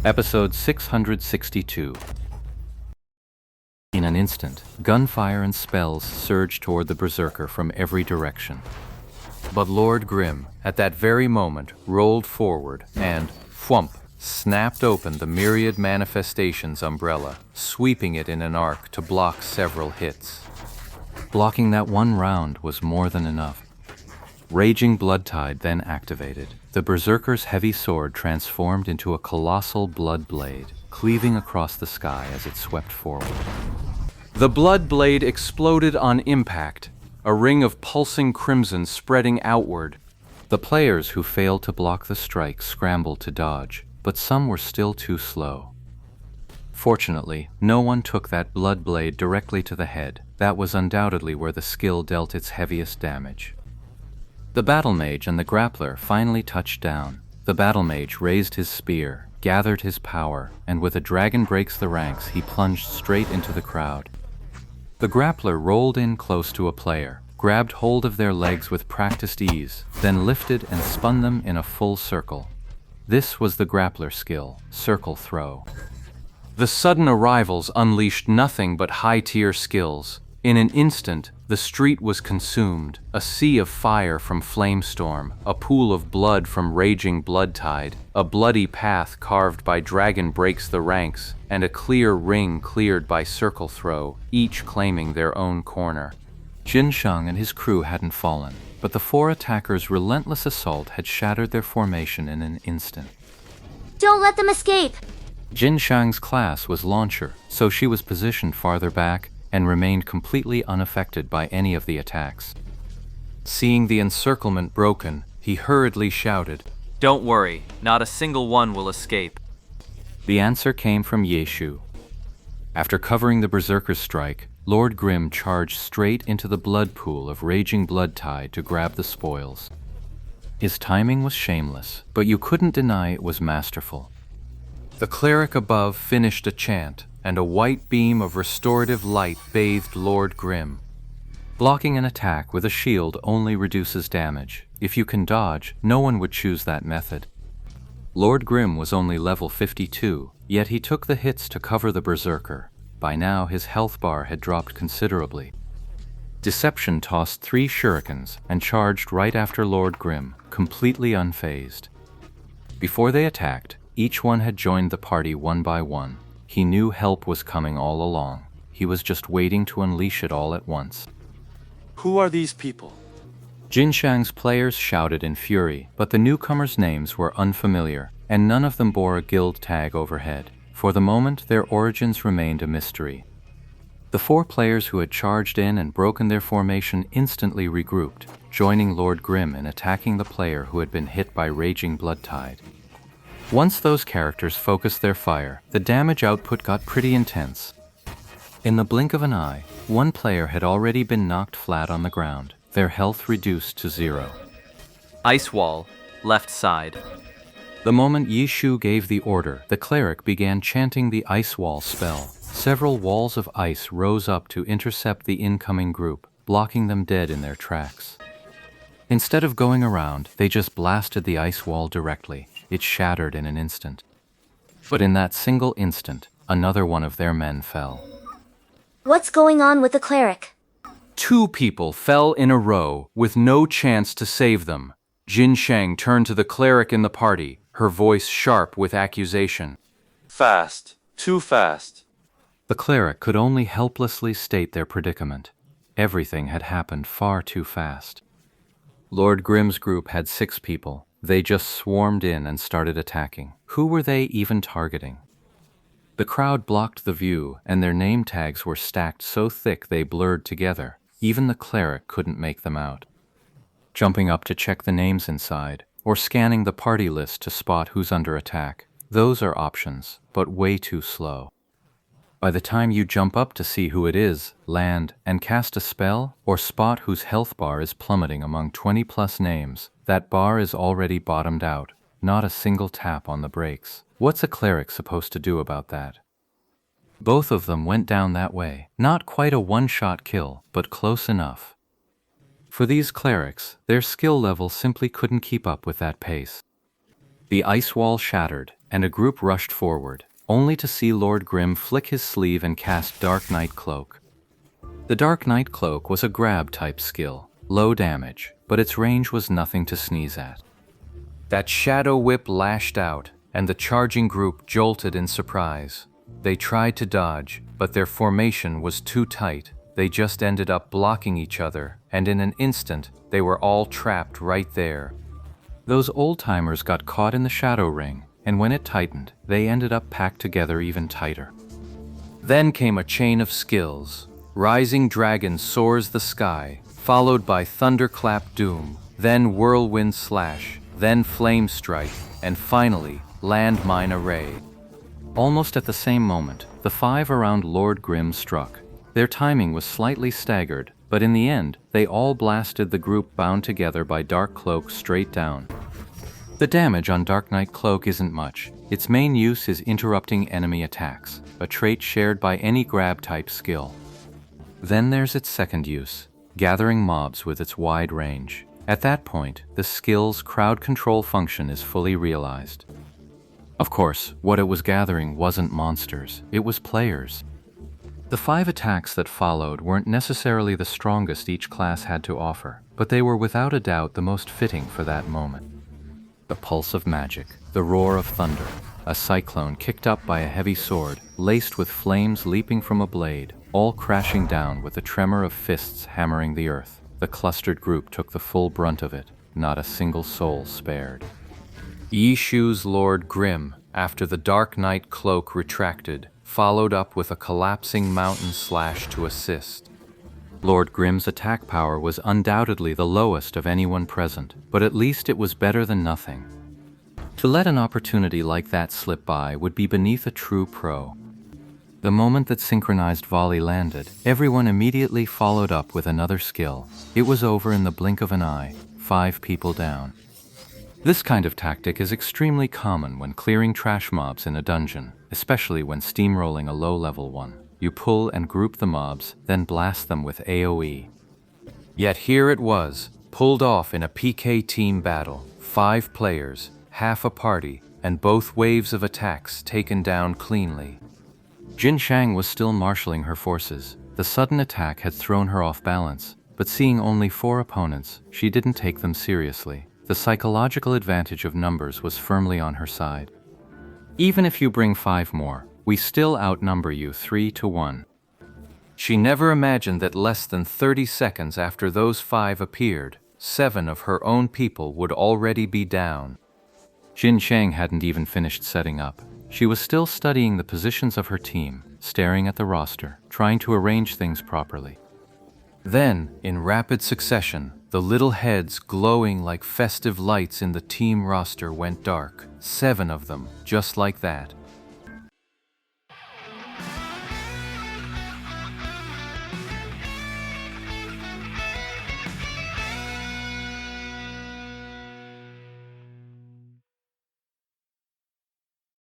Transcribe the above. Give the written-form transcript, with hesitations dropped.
Episode 662. In an instant, gunfire and spells surged toward the berserker from every direction. But Lord Grimm, at that very moment, rolled forward and, whump, snapped open the myriad manifestations umbrella, sweeping it in an arc to block several hits. Blocking that one round was more than enough. Raging Blood Tide then activated. The berserker's heavy sword transformed into a colossal blood blade, cleaving across the sky as it swept forward. The blood blade exploded on impact, a ring of pulsing crimson spreading outward. The players who failed to block the strike scrambled to dodge, but some were still too slow. Fortunately, no one took that blood blade directly to the head. That was undoubtedly where the skill dealt its heaviest damage. The battle mage and the grappler finally touched down. The battle mage raised his spear, gathered his power, and with a dragon breaks the ranks, he plunged straight into the crowd. The grappler rolled in close to a player, grabbed hold of their legs with practiced ease, then lifted and spun them in a full circle. This was the grappler skill, circle throw. The sudden arrivals unleashed nothing but high-tier skills. In an instant, the street was consumed, a sea of fire from Flamestorm, a pool of blood from Raging Blood Tide, a bloody path carved by Dragon Breaks the Ranks, and a clear ring cleared by Circle Throw, each claiming their own corner. Jin Shang and his crew hadn't fallen, but the four attackers' relentless assault had shattered their formation in an instant. Don't let them escape! Jin Shang's class was Launcher, so she was positioned farther back and remained completely unaffected by any of the attacks. Seeing the encirclement broken, he hurriedly shouted, "Don't worry, not a single one will escape." The answer came from Yeshu. After covering the berserker's strike, Lord Grimm charged straight into the blood pool of Raging Blood Tide to grab the spoils. His timing was shameless, but you couldn't deny it was masterful. The cleric above finished a chant, and a white beam of restorative light bathed Lord Grimm. Blocking an attack with a shield only reduces damage. If you can dodge, no one would choose that method. Lord Grimm was only level 52, yet he took the hits to cover the berserker. By now, his health bar had dropped considerably. Deception tossed 3 shurikens and charged right after Lord Grimm, completely unfazed. Before they attacked, each one had joined the party one by one. He knew help was coming all along. He was just waiting to unleash it all at once. Who are these people? Jin Shang's players shouted in fury, but the newcomers' names were unfamiliar, and none of them bore a guild tag overhead. For the moment, their origins remained a mystery. The 4 players who had charged in and broken their formation instantly regrouped, joining Lord Grimm in attacking the player who had been hit by Raging Blood Tide. Once those characters focused their fire, the damage output got pretty intense. In the blink of an eye, one player had already been knocked flat on the ground, their health reduced to 0. Ice wall, left side. The moment Yishu gave the order, the cleric began chanting the ice wall spell. Several walls of ice rose up to intercept the incoming group, blocking them dead in their tracks. Instead of going around, they just blasted the ice wall directly. It shattered in an instant. But in that single instant, another one of their men fell. What's going on with the cleric? 2 people fell in a row with no chance to save them. Jin Shang turned to the cleric in the party, her voice sharp with accusation. Fast. Too fast. The cleric could only helplessly state their predicament. Everything had happened far too fast. Lord Grimm's group had 6 people. They just swarmed in and started attacking. Who were they even targeting? The crowd blocked the view, and their name tags were stacked so thick they blurred together. Even the cleric couldn't make them out. Jumping up to check the names inside, or scanning the party list to spot who's under attack. Those are options, but way too slow. By the time you jump up to see who it is, land, and cast a spell, or spot whose health bar is plummeting among 20+ names, that bar is already bottomed out, not a single tap on the brakes. What's a cleric supposed to do about that? Both of them went down that way. Not quite a one-shot kill, but close enough. For these clerics, their skill level simply couldn't keep up with that pace. The ice wall shattered, and a group rushed forward, only to see Lord Grim flick his sleeve and cast Dark Knight Cloak. The Dark Knight Cloak was a grab-type skill, low damage, but its range was nothing to sneeze at. That shadow whip lashed out, and the charging group jolted in surprise. They tried to dodge, but their formation was too tight. They just ended up blocking each other, and in an instant, they were all trapped right there. Those old-timers got caught in the shadow ring, and when it tightened, they ended up packed together even tighter. Then came a chain of skills. Rising Dragon soars the sky, followed by Thunderclap Doom, then Whirlwind Slash, then Flame Strike, and finally, Landmine Array. Almost at the same moment, the 5 around Lord Grim struck. Their timing was slightly staggered, but in the end, they all blasted the group bound together by Dark Cloak straight down. The damage on Dark Knight Cloak isn't much. Its main use is interrupting enemy attacks, a trait shared by any grab-type skill. Then there's its second use, gathering mobs with its wide range. At that point, the skill's crowd control function is fully realized. Of course, what it was gathering wasn't monsters, it was players. The 5 attacks that followed weren't necessarily the strongest each class had to offer, but they were without a doubt the most fitting for that moment. The pulse of magic, the roar of thunder, a cyclone kicked up by a heavy sword, laced with flames leaping from a blade, all crashing down with a tremor of fists hammering the earth. The clustered group took the full brunt of it, not a single soul spared. Yishu's Lord Grim, after the Dark Knight Cloak retracted, followed up with a collapsing mountain slash to assist. Lord Grim's attack power was undoubtedly the lowest of anyone present, but at least it was better than nothing. To let an opportunity like that slip by would be beneath a true pro. The moment that synchronized volley landed, everyone immediately followed up with another skill. It was over in the blink of an eye, 5 people down. This kind of tactic is extremely common when clearing trash mobs in a dungeon, especially when steamrolling a low-level one. You pull and group the mobs, then blast them with AoE. Yet here it was, pulled off in a PK team battle. 5 players, half a party, and both waves of attacks taken down cleanly. Jin Shang was still marshalling her forces. The sudden attack had thrown her off balance, but seeing only 4 opponents, she didn't take them seriously. The psychological advantage of numbers was firmly on her side. Even if you bring 5 more, we still outnumber you 3-1. She never imagined that less than 30 seconds after those 5 appeared, 7 of her own people would already be down. Jin Shang hadn't even finished setting up. She was still studying the positions of her team, staring at the roster, trying to arrange things properly. Then, in rapid succession, the little heads glowing like festive lights in the team roster went dark. 7 of them, just like that.